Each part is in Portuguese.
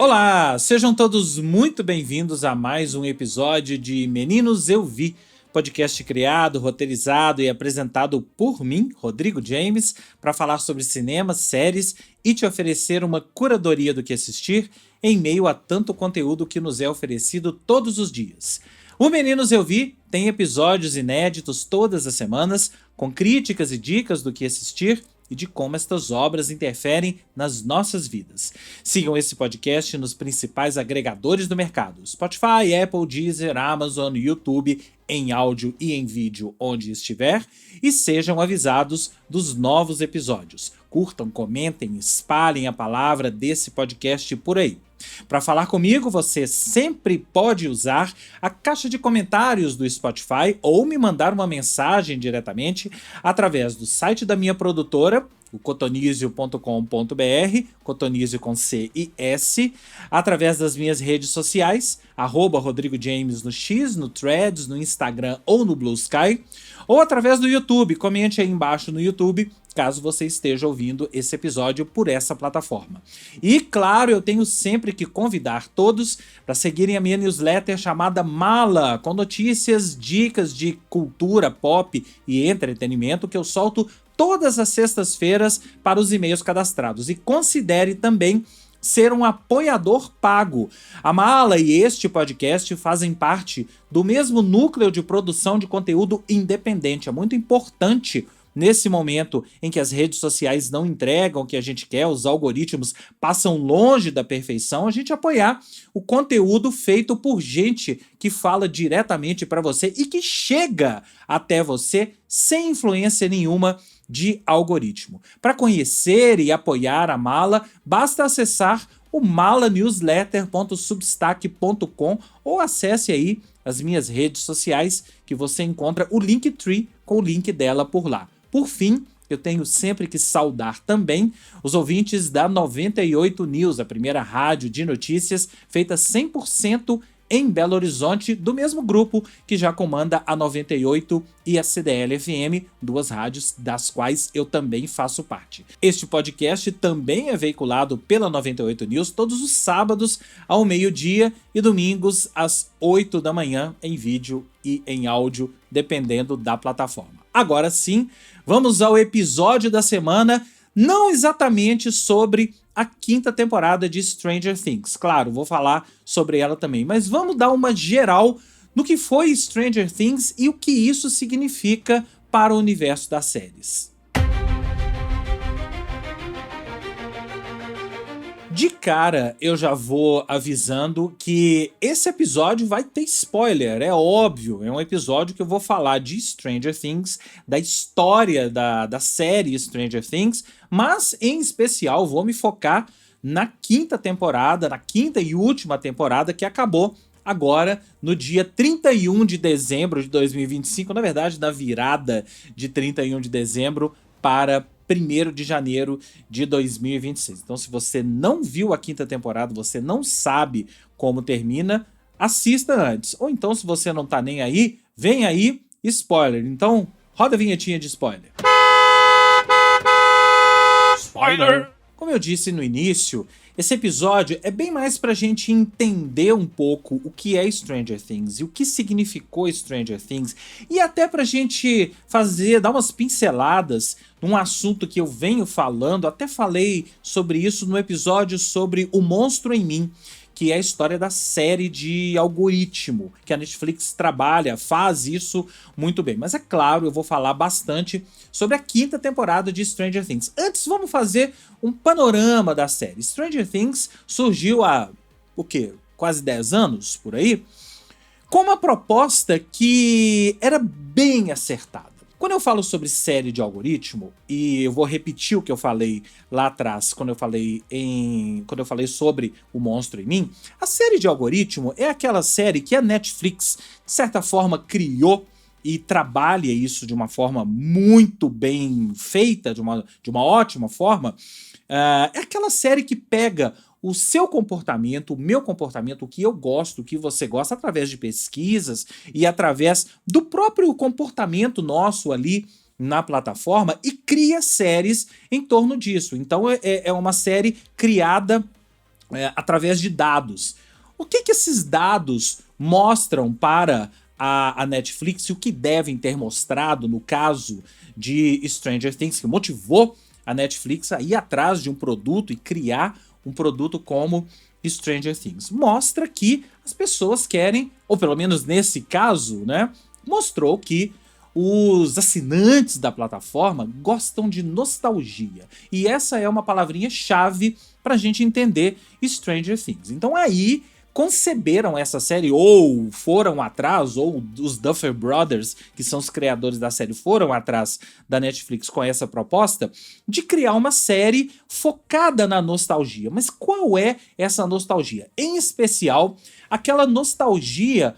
Olá, sejam todos muito bem-vindos a mais um episódio de Meninos Eu Vi, podcast criado, roteirizado e apresentado por mim, Rodrigo James, para falar sobre cinema, séries e te oferecer uma curadoria do que assistir em meio a tanto conteúdo que nos é oferecido todos os dias. O Meninos Eu Vi tem episódios inéditos todas as semanas, com críticas e dicas do que assistir e de como estas obras interferem nas nossas vidas. Sigam esse podcast nos principais agregadores do mercado: Spotify, Apple, Deezer, Amazon, YouTube, em áudio e em vídeo onde estiver, e sejam avisados dos novos episódios. Curtam, comentem, espalhem a palavra desse podcast por aí. Para falar comigo, você sempre pode usar a caixa de comentários do Spotify ou me mandar uma mensagem diretamente através do site da minha produtora, o cotonizio.com.br, cotonizio com C e S, através das minhas redes sociais, @Rodrigo James no X, no Threads, no Instagram ou no Blue Sky, ou através do YouTube. Comente aí embaixo no YouTube, caso você esteja ouvindo esse episódio por essa plataforma. E claro, eu tenho sempre que convidar todos para seguirem a minha newsletter chamada Mala, com notícias, dicas de cultura, pop e entretenimento que eu solto todas as sextas-feiras para os e-mails cadastrados. E considere também ser um apoiador pago. A Mala e este podcast fazem parte do mesmo núcleo de produção de conteúdo independente. É muito importante, nesse momento em que as redes sociais não entregam o que a gente quer, os algoritmos passam longe da perfeição, a gente apoiar o conteúdo feito por gente que fala diretamente para você e que chega até você sem influência nenhuma de algoritmo. Para conhecer e apoiar a Mala, basta acessar o malanewsletter.substack.com ou acesse aí as minhas redes sociais que você encontra o Linktree com o link dela por lá. Por fim, eu tenho sempre que saudar também os ouvintes da 98 News, a primeira rádio de notícias feita 100% em Belo Horizonte, do mesmo grupo que já comanda a 98 e a CDL-FM, duas rádios das quais eu também faço parte. Este podcast também é veiculado pela 98 News todos os sábados ao meio-dia e domingos às 8 da manhã em vídeo e em áudio, dependendo da plataforma. Agora sim, vamos ao episódio da semana, não exatamente sobre a quinta temporada de Stranger Things. Claro, vou falar sobre ela também, mas vamos dar uma geral no que foi Stranger Things e o que isso significa para o universo das séries. De cara, eu já vou avisando que esse episódio vai ter spoiler, é óbvio. É um episódio que eu vou falar de Stranger Things, da história da série Stranger Things, mas em especial vou me focar na quinta temporada, na quinta e última temporada que acabou agora no dia 31 de dezembro de 2025, na verdade na virada de 31 de dezembro para 1º de janeiro de 2026. Então, se você não viu a quinta temporada, você não sabe como termina, assista antes. Ou então, se você não tá nem aí, vem aí, spoiler. Então, roda a vinhetinha de spoiler. Spoiler! Como eu disse no início, esse episódio é bem mais pra gente entender um pouco o que é Stranger Things e o que significou Stranger Things, e até pra gente dar umas pinceladas num assunto que eu venho falando, até falei sobre isso no episódio sobre O Monstro em Mim, que é a história da série de algoritmo, que a Netflix trabalha, faz isso muito bem. Mas é claro, eu vou falar bastante sobre a quinta temporada de Stranger Things. Antes, vamos fazer um panorama da série. Stranger Things surgiu há, quase 10 anos, por aí, com uma proposta que era bem acertada. Quando eu falo sobre série de algoritmo, e eu vou repetir o que eu falei lá atrás, quando eu falei sobre O Monstro em Mim, a série de algoritmo é aquela série que a Netflix, de certa forma, criou e trabalha isso de uma forma muito bem feita, de uma ótima forma. É aquela série que pega o seu comportamento, o meu comportamento, o que eu gosto, o que você gosta, através de pesquisas e através do próprio comportamento nosso ali na plataforma, e cria séries em torno disso. Então é uma série criada através de dados. O que esses dados mostram para a Netflix e o que devem ter mostrado no caso de Stranger Things, que motivou a Netflix a ir atrás de um produto e criar um produto como Stranger Things? Mostra que as pessoas querem, ou pelo menos nesse caso, né, mostrou que os assinantes da plataforma gostam de nostalgia. E essa é uma palavrinha-chave para a gente entender Stranger Things. Então aí conceberam essa série, ou foram atrás, ou os Duffer Brothers, que são os criadores da série, foram atrás da Netflix com essa proposta de criar uma série focada na nostalgia. Mas qual é essa nostalgia? Em especial, aquela nostalgia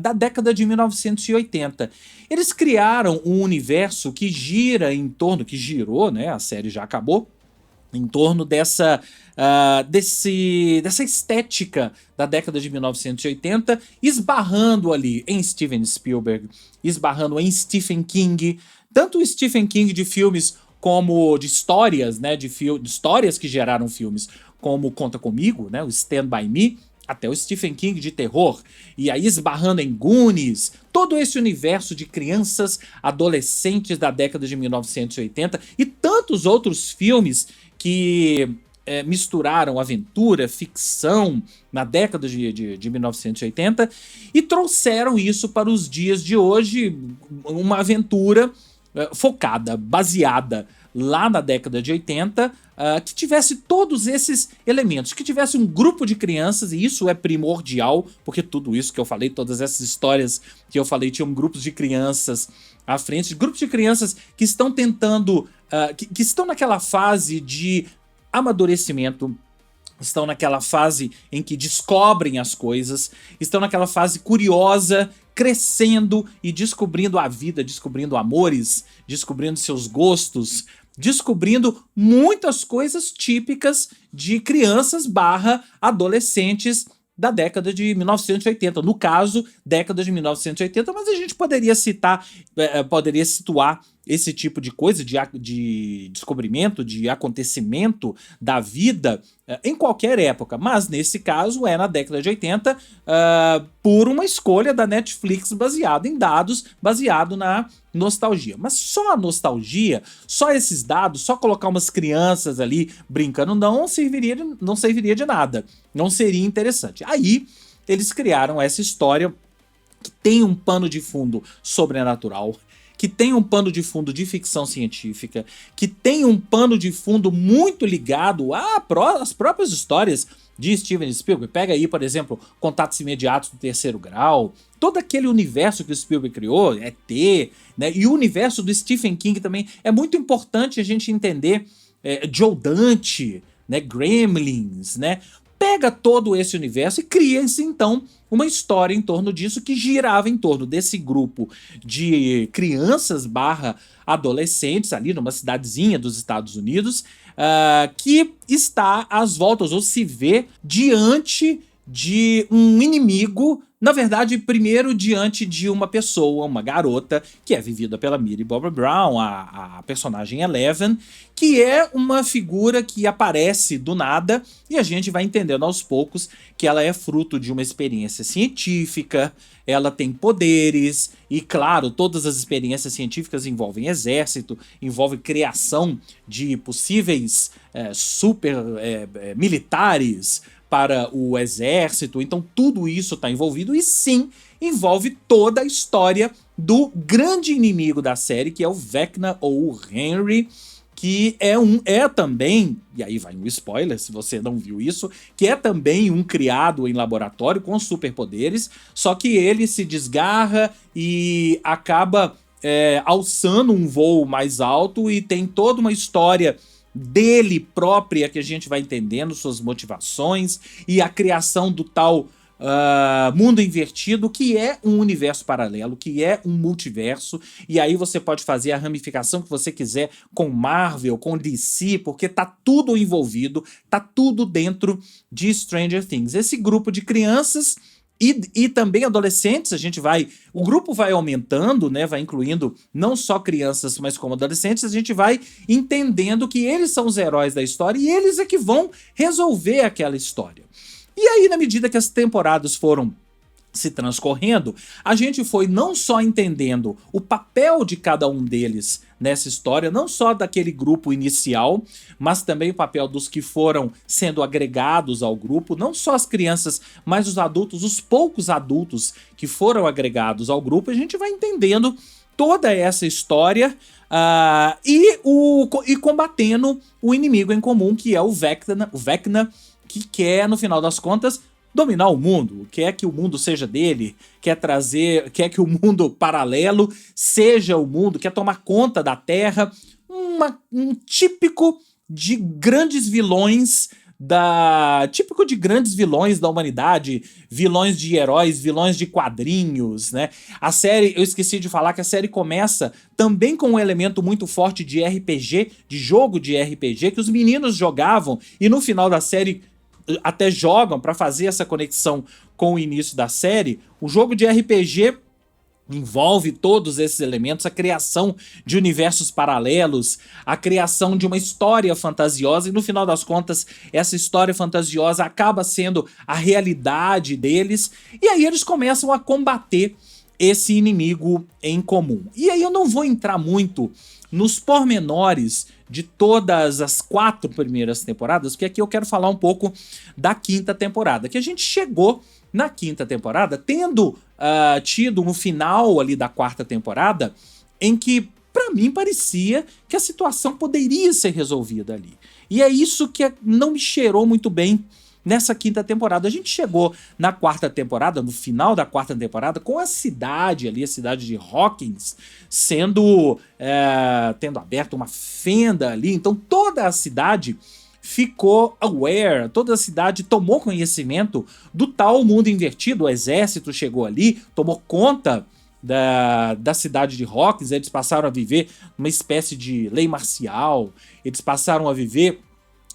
da década de 1980. Eles criaram um universo que gira em torno, que girou, né? A série já acabou, em torno dessa estética da década de 1980, esbarrando ali em Steven Spielberg, esbarrando em Stephen King, tanto o Stephen King de filmes como de histórias, né, de histórias que geraram filmes, como Conta Comigo, né, o Stand By Me, até o Stephen King de terror, e aí esbarrando em Goonies, todo esse universo de crianças, adolescentes da década de 1980 e tantos outros filmes que misturaram aventura, ficção na década de 1980 e trouxeram isso para os dias de hoje, uma aventura focada, baseada lá na década de 80, que tivesse todos esses elementos, que tivesse um grupo de crianças, e isso é primordial, porque tudo isso que eu falei, todas essas histórias que eu falei, tinham grupos de crianças à frente, grupos de crianças que estão tentando, que estão naquela fase de amadurecimento, estão naquela fase em que descobrem as coisas, estão naquela fase curiosa, crescendo e descobrindo a vida, descobrindo amores, descobrindo seus gostos, descobrindo muitas coisas típicas de crianças barra adolescentes da década de 1980. No caso, década de 1980, mas a gente poderia citar, poderia situar esse tipo de coisa, de descobrimento, de acontecimento da vida em qualquer época. Mas nesse caso é na década de 80, por uma escolha da Netflix baseado em dados, baseado na nostalgia. Mas só a nostalgia, só esses dados, só colocar umas crianças ali brincando não serviria de nada. Não seria interessante. Aí eles criaram essa história que tem um pano de fundo sobrenatural, que tem um pano de fundo de ficção científica, que tem um pano de fundo muito ligado às próprias histórias de Steven Spielberg. Pega aí, por exemplo, Contatos Imediatos do Terceiro Grau, todo aquele universo que o Spielberg criou, ET, né? E o universo do Stephen King também. É muito importante a gente entender Joe Dante, né? Gremlins, né? Pega todo esse universo e cria-se, então, uma história em torno disso que girava em torno desse grupo de crianças barra adolescentes ali numa cidadezinha dos Estados Unidos, que está às voltas ou se vê diante de um inimigo, na verdade, primeiro diante de uma pessoa, uma garota, que é vivida pela Millie Bobby Brown, a personagem Eleven, que é uma figura que aparece do nada e a gente vai entendendo aos poucos que ela é fruto de uma experiência científica, ela tem poderes e, claro, todas as experiências científicas envolvem exército, envolvem criação de possíveis super militares para o exército, então tudo isso está envolvido e sim, envolve toda a história do grande inimigo da série, que é o Vecna ou o Henry, que é também, e aí vai um spoiler se você não viu isso, que é também um criado em laboratório com superpoderes, só que ele se desgarra e acaba alçando um voo mais alto e tem toda uma história dele própria que a gente vai entendendo, suas motivações e a criação do tal mundo invertido, que é um universo paralelo, que é um multiverso, e aí você pode fazer a ramificação que você quiser com Marvel, com DC, porque tá tudo envolvido, tá tudo dentro de Stranger Things. Esse grupo de crianças E também adolescentes, o grupo vai aumentando, né, vai incluindo não só crianças, mas como adolescentes, a gente vai entendendo que eles são os heróis da história e eles é que vão resolver aquela história. E aí, na medida que as temporadas foram se transcorrendo, a gente foi não só entendendo o papel de cada um deles nessa história, não só daquele grupo inicial, mas também o papel dos que foram sendo agregados ao grupo, não só as crianças, mas os adultos, os poucos adultos que foram agregados ao grupo, a gente vai entendendo toda essa história e combatendo o inimigo em comum, que é o Vecna, que quer, no final das contas, dominar o mundo, quer que o mundo seja dele, quer que o mundo paralelo seja o mundo, quer tomar conta da Terra, um típico de grandes vilões da humanidade, vilões de heróis, vilões de quadrinhos, né? A série, eu esqueci de falar que a série começa também com um elemento muito forte de RPG, de jogo de RPG, que os meninos jogavam e no final da série até jogam para fazer essa conexão com o início da série. O jogo de RPG envolve todos esses elementos, a criação de universos paralelos, a criação de uma história fantasiosa e no final das contas essa história fantasiosa acaba sendo a realidade deles e aí eles começam a combater esse inimigo em comum. E aí eu não vou entrar muito nos pormenores de todas as 4 primeiras temporadas, porque aqui eu quero falar um pouco da 5ª temporada, que a gente chegou na 5ª temporada tendo tido um final ali da 4ª temporada em que, pra mim, parecia que a situação poderia ser resolvida ali. E é isso que não me cheirou muito bem nessa 5ª temporada. A gente chegou na 4ª temporada, no final da 4ª temporada, com a cidade ali, a cidade de Hawkins, tendo aberto uma fenda ali. Então toda a cidade ficou aware, toda a cidade tomou conhecimento do tal mundo invertido. O exército chegou ali, tomou conta da cidade de Hawkins. Eles passaram a viver uma espécie de lei marcial, eles passaram a viver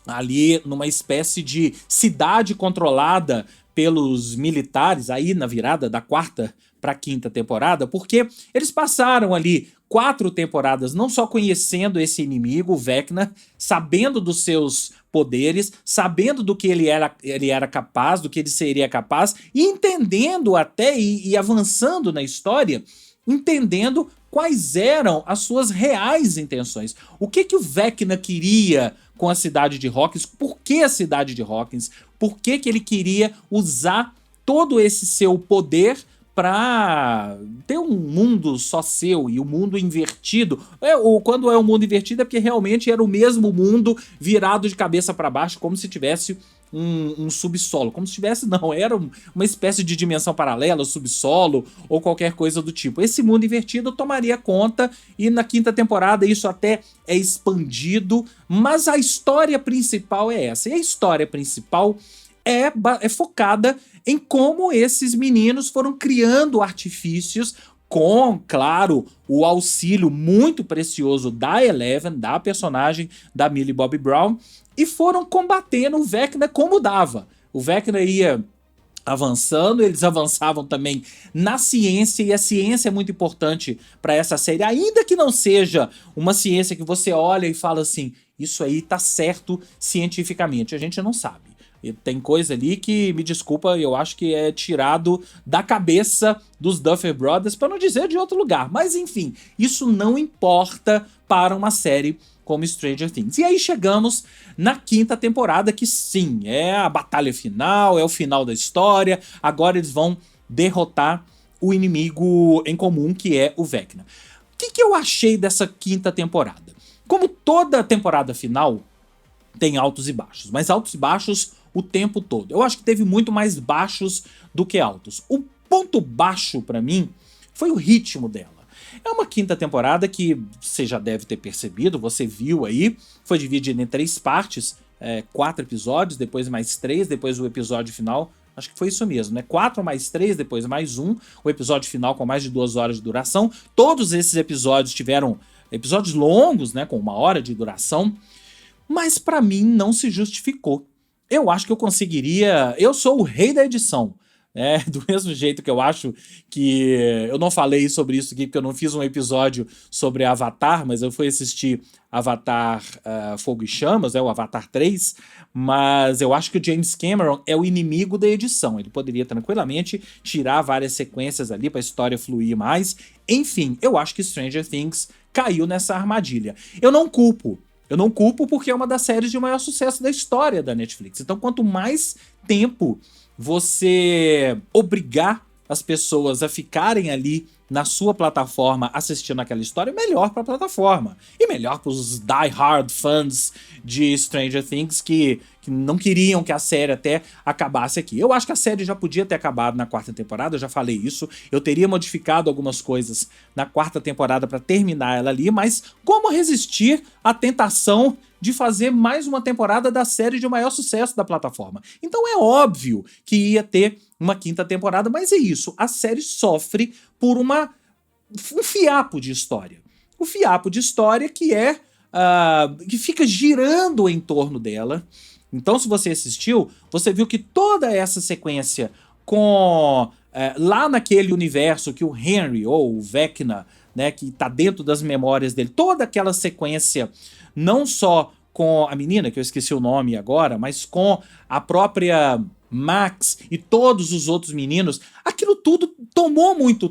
ali numa espécie de cidade controlada pelos militares, aí na virada da 4ª para a 5ª temporada, porque eles passaram ali 4 temporadas não só conhecendo esse inimigo, o Vecna, sabendo dos seus poderes, sabendo do que ele era capaz, do que ele seria capaz, e entendendo até e avançando na história, entendendo quais eram as suas reais intenções. O que o Vecna queria com a cidade de Hawkins, por que a cidade de Hawkins, por que ele queria usar todo esse seu poder para ter um mundo só seu e o mundo invertido. Quando é o mundo invertido é porque realmente era o mesmo mundo virado de cabeça para baixo, como se tivesse um subsolo. Como se tivesse, não, era uma espécie de dimensão paralela, subsolo ou qualquer coisa do tipo. Esse mundo invertido tomaria conta e na 5ª temporada isso até é expandido, mas a história principal é essa. E a história principal é focada em como esses meninos foram criando artifícios com, claro, o auxílio muito precioso da Eleven, da personagem da Millie Bobby Brown, e foram combatendo o Vecna como dava. O Vecna ia avançando, eles avançavam também na ciência, e a ciência é muito importante para essa série, ainda que não seja uma ciência que você olha e fala assim, isso aí tá certo cientificamente, a gente não sabe. E tem coisa ali que, me desculpa, eu acho que é tirado da cabeça dos Duffer Brothers, para não dizer de outro lugar. Mas enfim, isso não importa para uma série como Stranger Things. E aí chegamos na 5ª temporada, que sim, é a batalha final, é o final da história. Agora eles vão derrotar o inimigo em comum, que é o Vecna. O que eu achei dessa 5ª temporada? Como toda temporada final, tem altos e baixos, mas altos e baixos o tempo todo. Eu acho que teve muito mais baixos do que altos. O ponto baixo pra mim foi o ritmo dela. É uma 5ª temporada que você já deve ter percebido, você viu aí, foi dividida em 3 partes, 4 episódios, depois mais 3, depois o episódio final. Acho que foi isso mesmo, né? 4 mais 3, depois mais 1, o episódio final com mais de 2 horas de duração. Todos esses episódios tiveram episódios longos, né? Com 1 hora de duração. Mas pra mim não se justificou. Eu acho que eu conseguiria... Eu sou o rei da edição. Do mesmo jeito que eu acho que... Eu não falei sobre isso aqui porque eu não fiz um episódio sobre Avatar, mas eu fui assistir Avatar Fogo e Chamas, o Avatar 3, mas eu acho que o James Cameron é o inimigo da edição. Ele poderia tranquilamente tirar várias sequências ali para a história fluir mais. Enfim, eu acho que Stranger Things caiu nessa armadilha. Eu não culpo porque é uma das séries de maior sucesso da história da Netflix. Então, quanto mais tempo você obrigar as pessoas a ficarem ali na sua plataforma assistindo aquela história, melhor para a plataforma. E melhor para os die-hard fans de Stranger Things que não queriam que a série até acabasse aqui. Eu acho que a série já podia ter acabado na 4ª temporada, eu já falei isso. Eu teria modificado algumas coisas na 4ª temporada para terminar ela ali, mas como resistir à tentação de fazer mais uma temporada da série de maior sucesso da plataforma? Então é óbvio que ia ter uma 5ª temporada, mas é isso, a série sofre por um fiapo de história. O fiapo de história que que fica girando em torno dela. Então, se você assistiu, você viu que toda essa sequência com lá naquele universo que o Henry, ou o Vecna, né, que tá dentro das memórias dele, toda aquela sequência, não só com a menina, que eu esqueci o nome agora, mas com a própria Max e todos os outros meninos, aquilo tudo tomou muito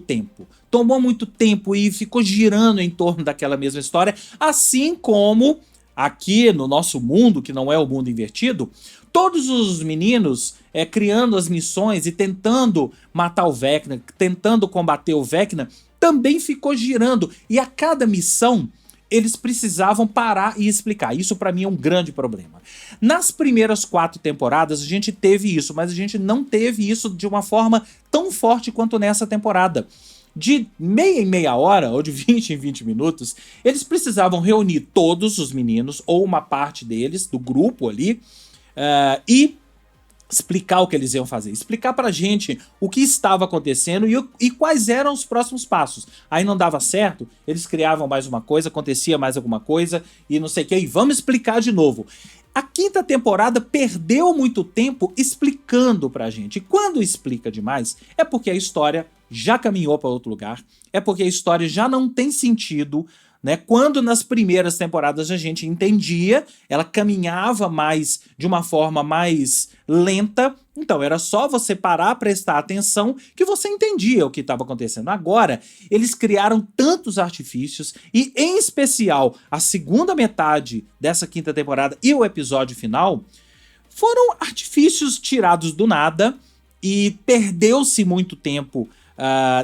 tempo e ficou girando em torno daquela mesma história, assim como aqui no nosso mundo, que não é o mundo invertido, todos os meninos criando as missões e tentando matar o Vecna, tentando combater o Vecna, também ficou girando, e a cada missão eles precisavam parar e explicar. Isso pra mim é um grande problema. Nas primeiras 4 temporadas a gente teve isso, mas a gente não teve isso de uma forma tão forte quanto nessa temporada. De meia em meia hora, ou de 20 em 20 minutos, eles precisavam reunir todos os meninos, ou uma parte deles, do grupo ali, e explicar o que eles iam fazer, explicar pra gente o que estava acontecendo e quais eram os próximos passos. Aí não dava certo, eles criavam mais uma coisa, acontecia mais alguma coisa e não sei o que, e vamos explicar de novo. A 5ª temporada perdeu muito tempo explicando pra gente, e quando explica demais é porque a história já caminhou para outro lugar, é porque a história já não tem sentido, né? Quando nas primeiras temporadas a gente entendia, ela caminhava mais de uma forma mais lenta, então era só você parar, prestar atenção que você entendia o que estava acontecendo. Agora, eles criaram tantos artifícios e, em especial, a segunda metade dessa 5ª temporada e o episódio final foram artifícios tirados do nada e perdeu-se muito tempo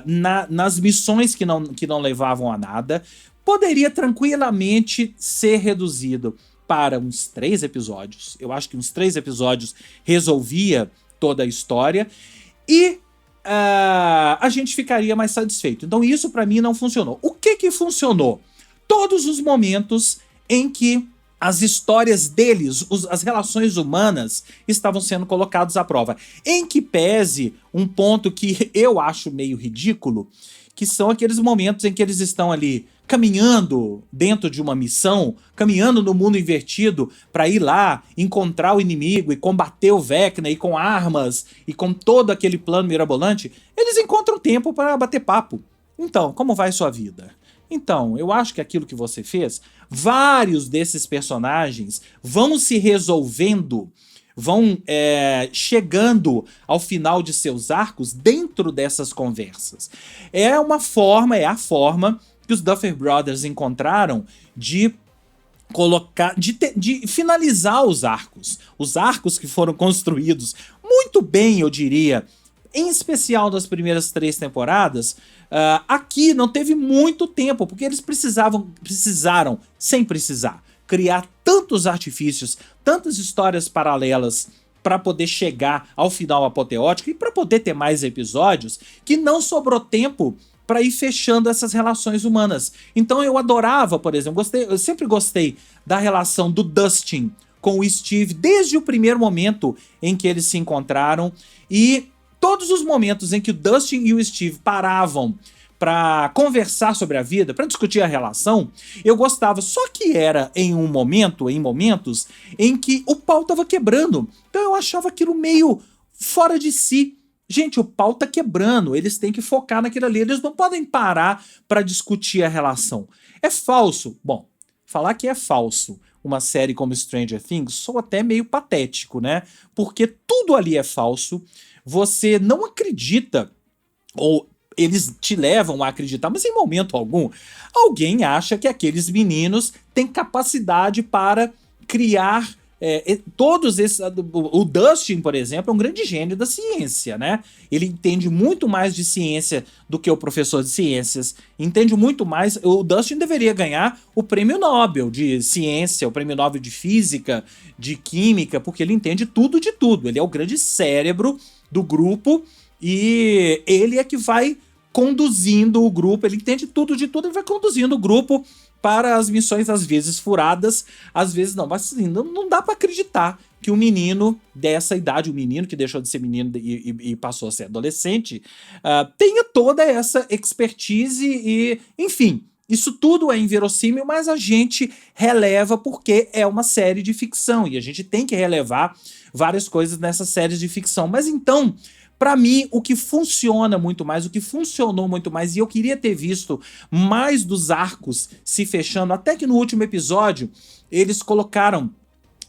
nas missões que não levavam a nada. Poderia tranquilamente ser reduzido para uns 3 episódios. Eu acho que uns 3 episódios resolvia toda a história e a gente ficaria mais satisfeito. Então isso pra mim não funcionou. O que funcionou? Todos os momentos em que as histórias deles, as relações humanas estavam sendo colocadas à prova. Em que pese um ponto que eu acho meio ridículo, que são aqueles momentos em que eles estão ali caminhando dentro de uma missão, caminhando no mundo invertido para ir lá, encontrar o inimigo e combater o Vecna e com armas e com todo aquele plano mirabolante, eles encontram tempo para bater papo. Então, como vai sua vida? Então, eu acho que aquilo que você fez, vários desses personagens vão se resolvendo, vão chegando ao final de seus arcos dentro dessas conversas. É a forma que os Duffer Brothers encontraram de colocar, de finalizar os arcos que foram construídos muito bem, eu diria, em especial das primeiras 3 temporadas. Aqui não teve muito tempo, porque eles precisaram, sem precisar, criar tantos artifícios, tantas histórias paralelas para poder chegar ao final apoteótico e para poder ter mais episódios, que não sobrou tempo para ir fechando essas relações humanas. Então eu adorava, por exemplo, eu sempre gostei da relação do Dustin com o Steve, desde o primeiro momento em que eles se encontraram, e todos os momentos em que o Dustin e o Steve paravam para conversar sobre a vida, para discutir a relação, eu gostava. Só que era em momentos em que o pau tava quebrando. Então eu achava aquilo meio fora de si. gente, o pau tá quebrando, eles têm que focar naquilo ali, eles não podem parar para discutir a relação. É falso? Bom, falar que é falso uma série como Stranger Things soa até meio patético, né? Porque tudo ali é falso, você não acredita, ou eles te levam a acreditar, mas em momento algum, alguém acha que aqueles meninos têm capacidade para criar todos esses. O Dustin, por exemplo, é um grande gênio da ciência, né? Ele entende muito mais de ciência do que o professor de ciências. Entende muito mais. O Dustin deveria ganhar o prêmio Nobel de ciência, o prêmio Nobel de física, de química, porque ele entende tudo de tudo. Ele é o grande cérebro do grupo e ele é que vai conduzindo o grupo. Ele entende tudo de tudo e vai conduzindo o grupo para as missões, às vezes furadas, às vezes não. Mas assim, não dá para acreditar que um menino dessa idade, um menino que deixou de ser menino e passou a ser adolescente, tenha toda essa expertise e, enfim, isso tudo é inverossímil, mas a gente releva porque é uma série de ficção e a gente tem que relevar várias coisas nessas séries de ficção. Mas então, pra mim, o que funciona muito mais, o que funcionou muito mais, e eu queria ter visto mais dos arcos se fechando, até que no último episódio eles colocaram,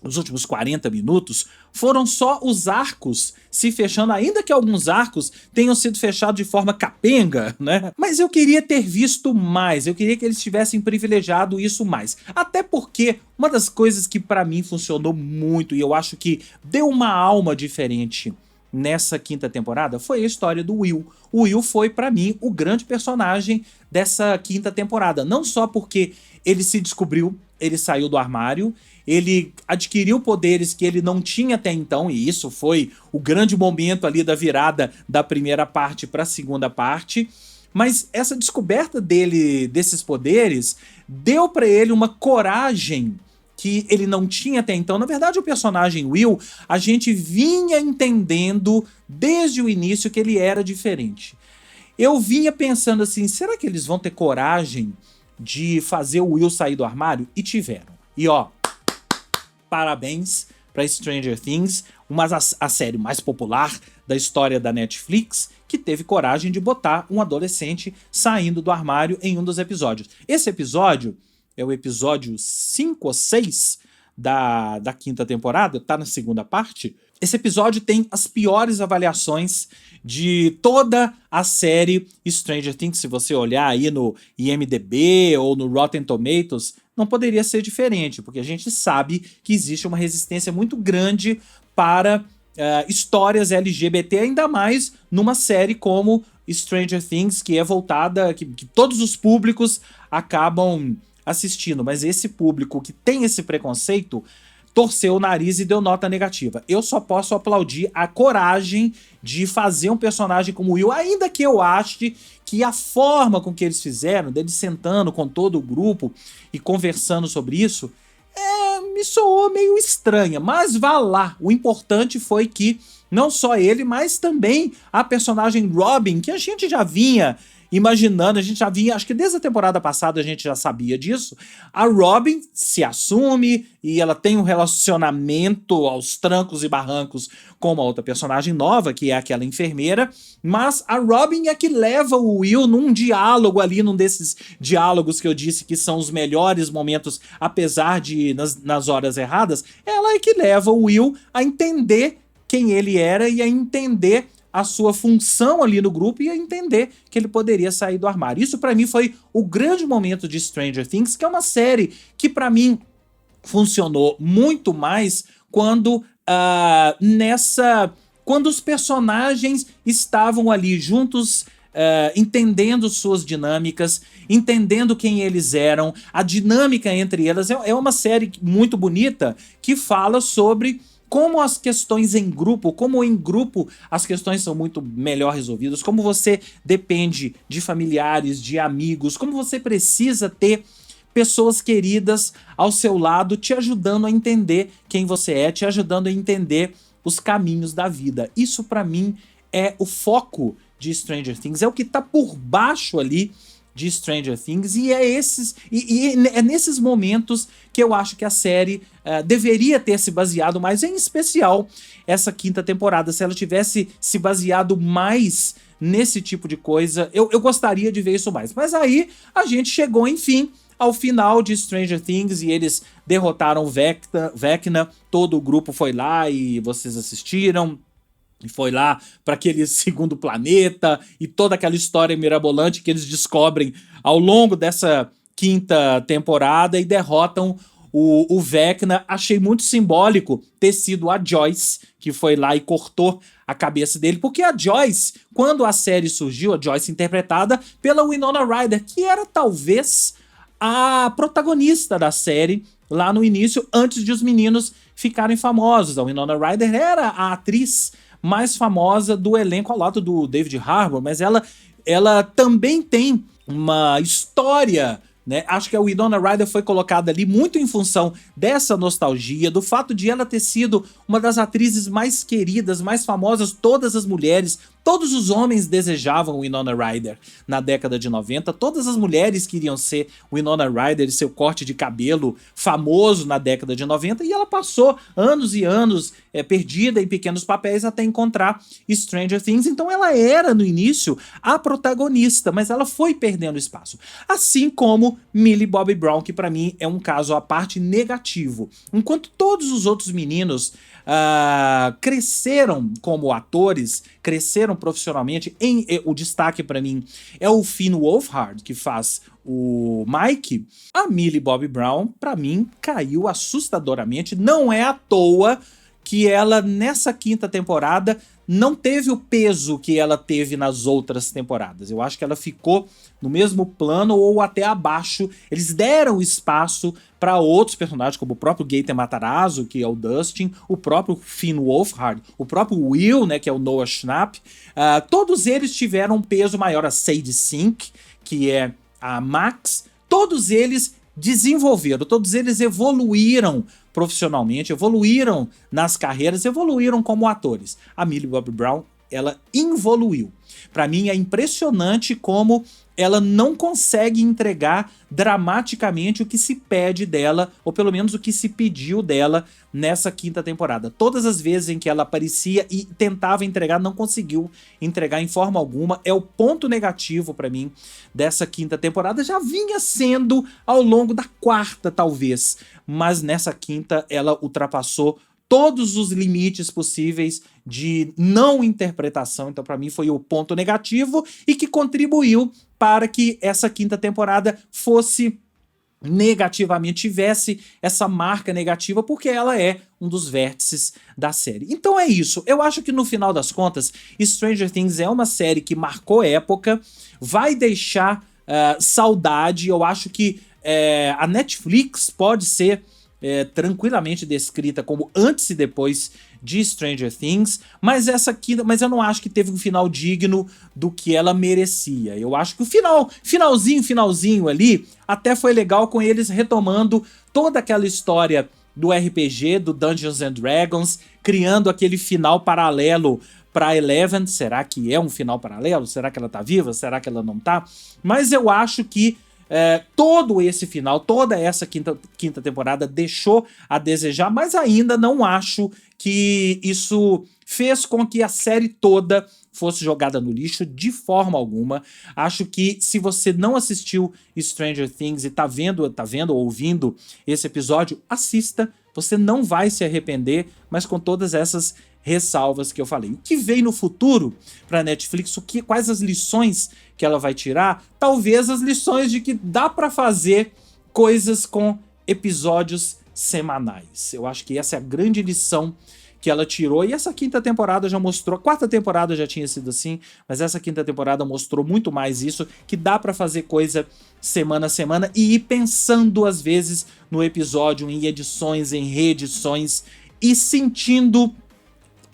os últimos 40 minutos, foram só os arcos se fechando, ainda que alguns arcos tenham sido fechados de forma capenga, né? Mas eu queria ter visto mais, eu queria que eles tivessem privilegiado isso mais. Até porque uma das coisas que pra mim funcionou muito, e eu acho que deu uma alma diferente nessa quinta temporada, foi a história do Will. O Will foi, pra mim, o grande personagem dessa quinta temporada. Não só porque ele se descobriu, ele saiu do armário, ele adquiriu poderes que ele não tinha até então, e isso foi o grande momento ali da virada da primeira parte pra segunda parte, mas essa descoberta dele, desses poderes, deu pra ele uma coragem que ele não tinha até então. Na verdade, o personagem Will, a gente vinha entendendo desde o início que ele era diferente. Eu vinha pensando assim, será que eles vão ter coragem de fazer o Will sair do armário? E tiveram. E ó, parabéns para Stranger Things, a série mais popular da história da Netflix, que teve coragem de botar um adolescente saindo do armário em um dos episódios. Esse episódio é o episódio 5 ou 6 da quinta temporada, tá na segunda parte. Esse episódio tem as piores avaliações de toda a série Stranger Things. Se você olhar aí no IMDb ou no Rotten Tomatoes, não poderia ser diferente, porque a gente sabe que existe uma resistência muito grande para histórias LGBT, ainda mais numa série como Stranger Things, que é voltada, que todos os públicos acabam assistindo, mas esse público que tem esse preconceito torceu o nariz e deu nota negativa. Eu só posso aplaudir a coragem de fazer um personagem como Will, ainda que eu ache que a forma com que eles fizeram, deles sentando com todo o grupo e conversando sobre isso, me soou meio estranha, mas vá lá. O importante foi que não só ele, mas também a personagem Robin, que a gente já vinha imaginando, a gente já vinha, acho que desde a temporada passada a gente já sabia disso. A Robin se assume e ela tem um relacionamento aos trancos e barrancos com uma outra personagem nova, que é aquela enfermeira, mas a Robin é que leva o Will num diálogo ali, num desses diálogos que eu disse que são os melhores momentos, apesar de nas horas erradas, ela é que leva o Will a entender quem ele era e a entender a sua função ali no grupo e a entender que ele poderia sair do armário. Isso pra mim foi o grande momento de Stranger Things, que é uma série que pra mim funcionou muito mais quando quando os personagens estavam ali juntos, entendendo suas dinâmicas, entendendo quem eles eram, a dinâmica entre elas. É uma série muito bonita que fala sobre como as questões em grupo, como em grupo as questões são muito melhor resolvidas, como você depende de familiares, de amigos, como você precisa ter pessoas queridas ao seu lado te ajudando a entender quem você é, te ajudando a entender os caminhos da vida. Isso pra mim é o foco de Stranger Things, é o que tá por baixo ali de Stranger Things, e é nesses momentos que eu acho que a série deveria ter se baseado mais, em especial essa quinta temporada. Se ela tivesse se baseado mais nesse tipo de coisa, eu gostaria de ver isso mais. Mas aí a gente chegou, enfim, ao final de Stranger Things e eles derrotaram Vecna, todo o grupo foi lá e vocês assistiram. E foi lá para aquele segundo planeta e toda aquela história mirabolante que eles descobrem ao longo dessa quinta temporada e derrotam o Vecna. Achei muito simbólico ter sido a Joyce que foi lá e cortou a cabeça dele, porque a Joyce, quando a série surgiu, a Joyce interpretada pela Winona Ryder, que era talvez a protagonista da série lá no início, antes de os meninos ficarem famosos. A Winona Ryder era a atriz mais famosa do elenco ao lado do David Harbour, mas ela também tem uma história, né? Acho que a Winona Ryder foi colocada ali muito em função dessa nostalgia, do fato de ela ter sido uma das atrizes mais queridas, mais famosas. Todas as mulheres, todos os homens desejavam Winona Ryder na década de 90, todas as mulheres queriam ser Winona Ryder e seu corte de cabelo famoso na década de 90, e ela passou anos e anos perdida em pequenos papéis até encontrar Stranger Things. Então ela era no início a protagonista, mas ela foi perdendo espaço. Assim como Millie Bobby Brown, que pra mim é um caso à parte negativo. Enquanto todos os outros meninos cresceram como atores, cresceram profissionalmente, o destaque pra mim é o Finn Wolfhard, que faz o Mike. A Millie Bobby Brown, pra mim, caiu assustadoramente. Não é à toa que ela, nessa quinta temporada, não teve o peso que ela teve nas outras temporadas. Eu acho que ela ficou no mesmo plano ou até abaixo. Eles deram espaço para outros personagens, como o próprio Gaten Matarazzo, que é o Dustin, o próprio Finn Wolfhard, o próprio Will, né, que é o Noah Schnapp. Todos eles tiveram um peso maior. A Sadie Sink, que é a Max, todos eles desenvolveram, todos eles evoluíram profissionalmente, evoluíram nas carreiras, evoluíram como atores. A Millie Bobby Brown, ela involuiu. Pra mim é impressionante como ela não consegue entregar dramaticamente o que se pede dela, ou pelo menos o que se pediu dela nessa quinta temporada. Todas as vezes em que ela aparecia e tentava entregar, não conseguiu entregar em forma alguma. É o ponto negativo pra mim dessa quinta temporada. Já vinha sendo ao longo da quarta, talvez, mas nessa quinta ela ultrapassou todos os limites possíveis de não interpretação. Então, para mim, foi o ponto negativo e que contribuiu para que essa quinta temporada fosse negativamente, tivesse essa marca negativa, porque ela é um dos vértices da série. Então é isso. Eu acho que no final das contas, Stranger Things é uma série que marcou época, vai deixar saudade. Eu acho que a Netflix pode ser tranquilamente descrita como antes e depois de Stranger Things, mas mas eu não acho que teve um final digno do que ela merecia. Eu acho que o finalzinho ali até foi legal, com eles retomando toda aquela história do RPG, do Dungeons and Dragons, criando aquele final paralelo para Eleven. Será que é um final paralelo? Será que ela tá viva? Será que ela não tá? Mas eu acho que todo esse final, toda essa quinta temporada deixou a desejar, mas ainda não acho que isso fez com que a série toda fosse jogada no lixo de forma alguma. Acho que se você não assistiu Stranger Things e tá vendo ou ouvindo esse episódio, assista. Você não vai se arrepender, mas com todas essas ressalvas que eu falei. O que vem no futuro para Netflix? Quais as lições que ela vai tirar? Talvez as lições de que dá para fazer coisas com episódios semanais. Eu acho que essa é a grande lição que ela tirou, e essa quinta temporada já mostrou. A quarta temporada já tinha sido assim, mas essa quinta temporada mostrou muito mais isso, que dá pra fazer coisa semana a semana e ir pensando às vezes no episódio, em edições, em reedições, e sentindo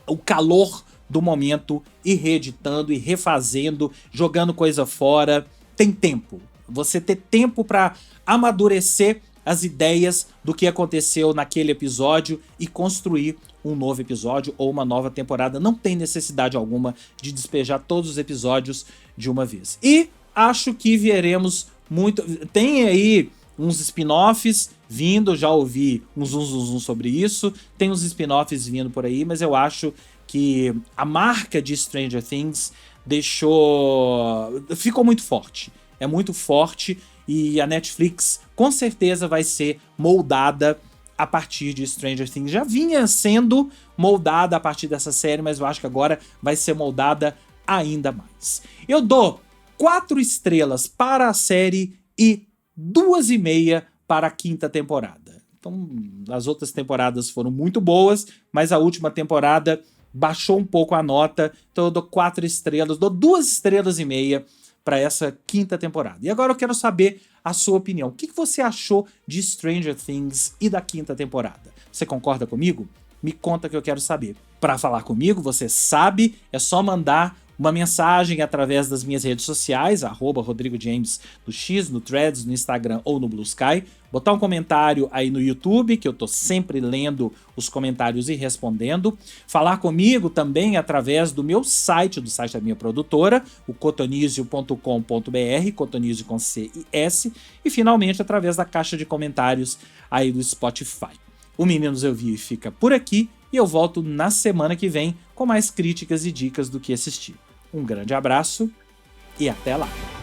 o calor do momento, e reeditando, e refazendo, jogando coisa fora. Tem tempo. Você ter tempo pra amadurecer as ideias do que aconteceu naquele episódio e construir um novo episódio ou uma nova temporada. Não tem necessidade alguma de despejar todos os episódios de uma vez. E acho que veremos muito... Tem aí uns spin-offs vindo, já ouvi um zum sobre isso, tem uns spin-offs vindo por aí, mas eu acho que a marca de Stranger Things ficou muito forte. É muito forte e a Netflix com certeza vai ser moldada a partir de Stranger Things. Já vinha sendo moldada a partir dessa série, mas eu acho que agora vai ser moldada ainda mais. Eu dou 4 estrelas para a série e 2,5 para a 5ª temporada. Então, as outras temporadas foram muito boas, mas a última temporada baixou um pouco a nota, então eu dou 4 estrelas, dou 2,5 estrelas para essa 5ª temporada. E agora eu quero saber a sua opinião. O que você achou de Stranger Things e da 5ª temporada? Você concorda comigo? Me conta que eu quero saber. Para falar comigo, você sabe, é só mandar uma mensagem através das minhas redes sociais, @RodrigoJames no X, no Threads, no Instagram ou no Blue Sky. Botar um comentário aí no YouTube, que eu tô sempre lendo os comentários e respondendo. Falar comigo também através do meu site, do site da minha produtora, o cotonizio.com.br, cotonizio com C e S. E finalmente através da caixa de comentários aí do Spotify. O Meninos Eu Vi fica por aqui e eu volto na semana que vem com mais críticas e dicas do que assistir. Um grande abraço e até lá!